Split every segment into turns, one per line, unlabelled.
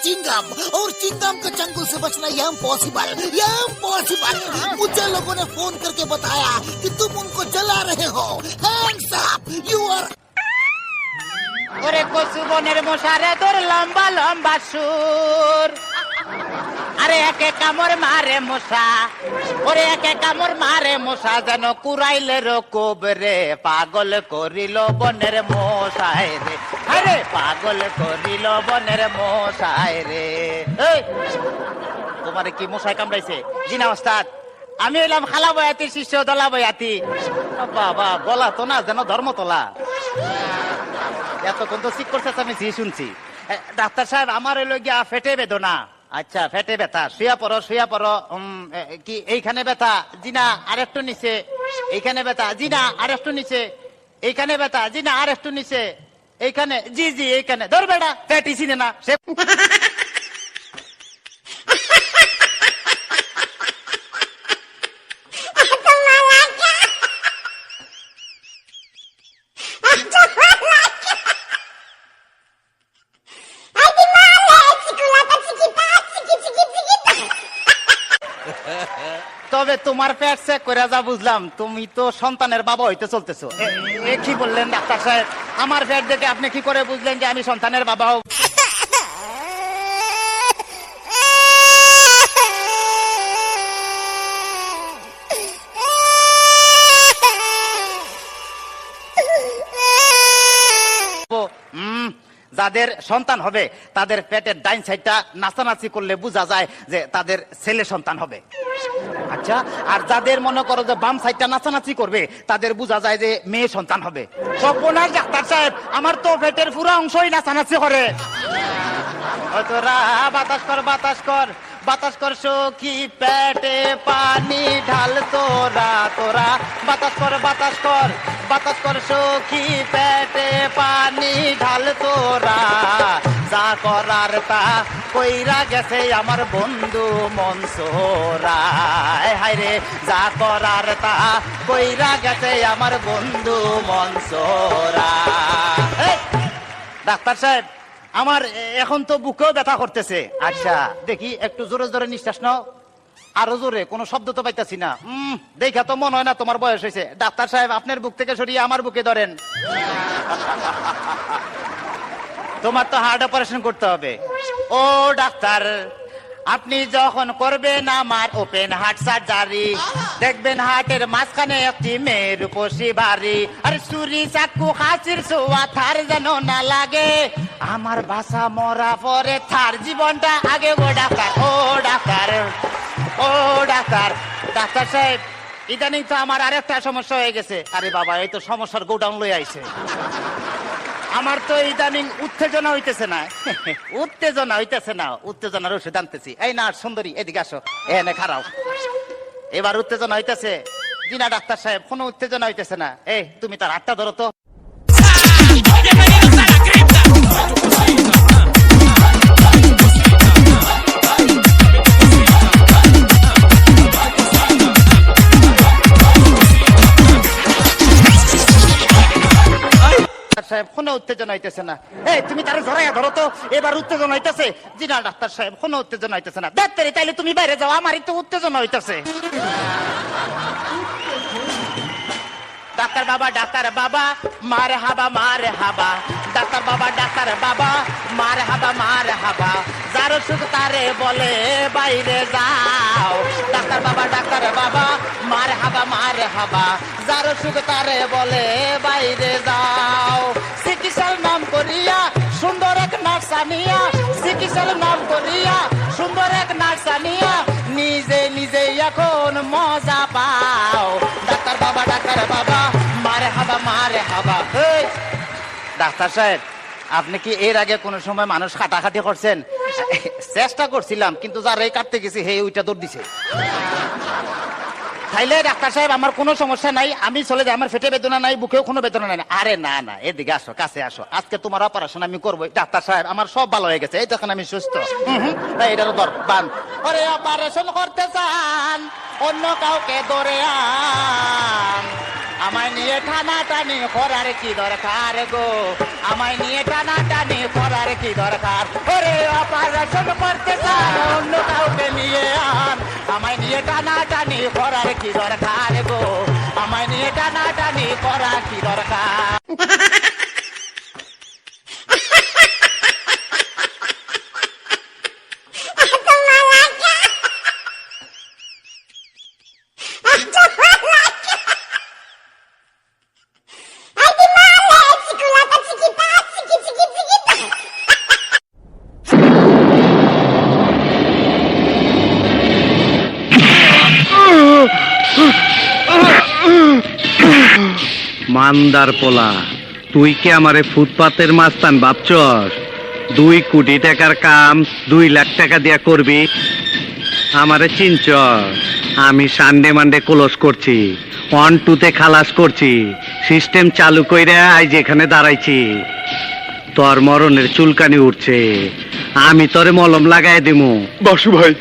चिंगम और चिंगम के चंगुल से बचना ये इम्पॉसिबल। मुझे लोगों ने फोन करके बताया कि तुम उनको जला रहे हो। Hands up, you are.
ওরে কচু বনের মশারে তোর লম্বা লম্বা সুর, আরে একে কামড় মারে মশা, ওরে একে কামড় মারে মশা, যেন কুড়াইলে রোকব রে, পাগল করিল বনের মশায় রে, আরে পাগল করিল বনের মশায় রে। এই তোমারে কি মশায় কামড়াইছে? জি না ওস্তাদ, আমি এলাম খালা বয়াতির শিষ্য দলা বয়াতি। বাবা গলা তো না যেন ধর্মতলা, এতক্ষণ তো ঠিক করছে আমি জি শুনছি। ডাক্তার সাহেব আমার হইল গিয়া ফেটে বেদনা। আচ্ছা ফেটে ব্যথা, শুয়া পড়ো। কি এইখানে ব্যথা? জি না আরেকটু নিচে। এইখানে ব্যথা? জি না আরেকটু নিচে। এইখানে ব্যথা? জি না আরেকটু নিচে। এইখানে? জি এইখানে। ধর বেড়া ফ্যাটি চিনে না সে। তবে তোমার পেট চেক করে যা বুঝলাম তুমি তো সন্তানের বাবা হইতে চলতেছো। কি বললেন ডাক্তার সাহেব? আমার পেট দেখে আপনি কি করে বুঝলেন যে আমি সন্তানের বাবা হব? যাদের সন্তান হবে তাদের পেটের ডাইন সাইডটা নাচানাচি করলে বোঝা যায় যে তাদের ছেলে সন্তান হবে। আচ্ছা, আর যাদের মনে করো যে বাম সাইডটা নাচানাচি করবে তাদের বোঝা যায় যে মেয়ে সন্তান হবে। সর্বনাশ ডাক্তার সাহেব, আমার তো পেটের পুরো অংশই নাচানাচি করে। তোরা বাতাস কর সখী, পেটে পানি ঢাল তোরা বাতাস কর সখী, পেটে পানি ঢাল তোরা, যা করার তা কইরা গেছে আমার বন্ধু মনসুরা, হায় রে যা করার তা কইরা গেছে আমার বন্ধু মনসুরা। ডাক্তার সাহেব আমার এখন তো বুকেও ব্যথা করতেছে। আচ্ছা দেখি একটু জোরে জোরে নিঃশ্বাস নাও, আরো জোরে, কোনো শব্দ তো পাইতাছি না। দেখা তো মনে হয় না তোমার বয়স হয়েছে। ডাক্তার সাহেব আপনার বুক থেকে সরিয়ে আমার বুকে ধরেন। তোমার তো হার্ট অপারেশন করতে হবে। ও ডাক্তার, আপনি যখন করবেন আমার ওপেন হার্ট সার্জারি, দেখবেন হার্টের মাঝখানে একটি মেয়ের উপসী বাড়ি, আর ছুরি চাকু খাসির সোয়া থার যেন না লাগে, আমার বাসা মরা পরে থার জীবনটা আগে। ডাক্তার সাহেব ইদানিং তো আমার আরেকটা সমস্যা হয়ে গেছে। আরে বাবা, এই তো সমস্যার গোডাউন লই আইছে। আমার তো ইদানিং উত্তেজনা হইতেছে না, উত্তেজনার ওষুধ আনতেছি। এই না সুন্দরী, এদিকে আসো, এনে খারাও। এবার উত্তেজনা হইতেছে? জি না ডাক্তার সাহেব, কোনো উত্তেজনা হইতেছে না। এই তুমি তার হাতটা ধরো তো। কোনো উত্তেজনা হইতেছে না। এই তুমি তারা জড়াইয়া ধরো তো, এবার উত্তেজনা হইতেছে? জি না ডাক্তার সাহেব, কোনো উত্তেজনা হইতেছে না। ডাক্তারি তাইলে তুমি বাইরে যাও, আমার একটু উত্তেজনা হইতেছে। ডাক্তার বাবা মারে হাবা, ডাক্তার বাবা মারে হাবা, যার সুখ তারে বলে বাইরে যাও। ডাক্তার বাবা মারে হাবা, যার সুখ তারে বলে বাইরে যাও। চিকিৎসার নাম করিয়া সুন্দর এক নার্স আনিয়া, নিজে এখন মজা পাও। ডাক্তার বাবা মারে হাবা। ডাক্তার সাহেব, আপনি কি এর আগে কোন সময় মানুষ কাটাকাটি করছেন? চেষ্টা করছিলাম, কিন্তু যারাই কাটতে গেছি হে ওইটা দৌড় দিছে। তাইলে ডাক্তার সাহেব আমার কোনো সমস্যা নাই, আমি চলে যাই, আমার পেটে বেদনা নাই, বুকেও কোনো বেদনা নাই। আরে না, এদিকে আসো, কাছে আসো, আজকে তোমার অপারেশন আমি করবো। ডাক্তার সাহেব আমার সব ভালো হয়ে গেছে, এই তখন আমি সুস্থ। এটারও দর বান। আরে অপারেশন করতে চান, অন্য কাউকে ধরে আন, আমায় নিয়ে টানাটানি করার কি দরকার গো, আমায় নিয়ে টানাটানি করার কি দরকার, ওরে অপারেশন করতে চান অন্য কাউকে নিয়ে আন, আমায় নিয়ে টানাটানি করার কি দরকার গো, আমায় নিয়ে টানাটানি করা কি দরকার।
মান্দার পোলা, তুই কি আমারে ফুটপাতের মাস্তান ভাবছস? 2 কোটি টাকার কাম 2 লাখ টাকা দিয়া করবি? আমারে চিনছস? আমি সানডে মানডে ক্লোজ করছি, 1-2 তে খালাস করছি, সিস্টেম চালু কইরা আজ এখানে দাঁড়াইছি। তোর মরণের চুলকানি উঠছে, আমি তোরে মলম লাগাই দিমু।
বাসু ভাই,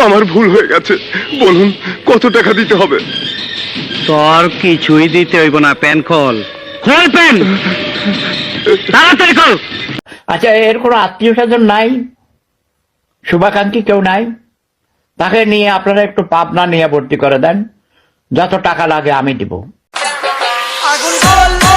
আমার ভুল হয়ে গেছে, বলুন কত টাকা দিতে হবে?
তোর কিছুই দিতে হইব না, প্যান খোল, খোল প্যান, তাড়াতাড়ি খোল।
আচ্ছা, এর কোনো আত্মীয় স্বজন নাই, শুভাকাঙ্ক্ষী কেউ নাই? তাকে নিয়ে আপনারা একটু পাবনা নিয়ে ভর্তি করে দেন, যত টাকা লাগে আমি দিব।
আগুন জ্বললে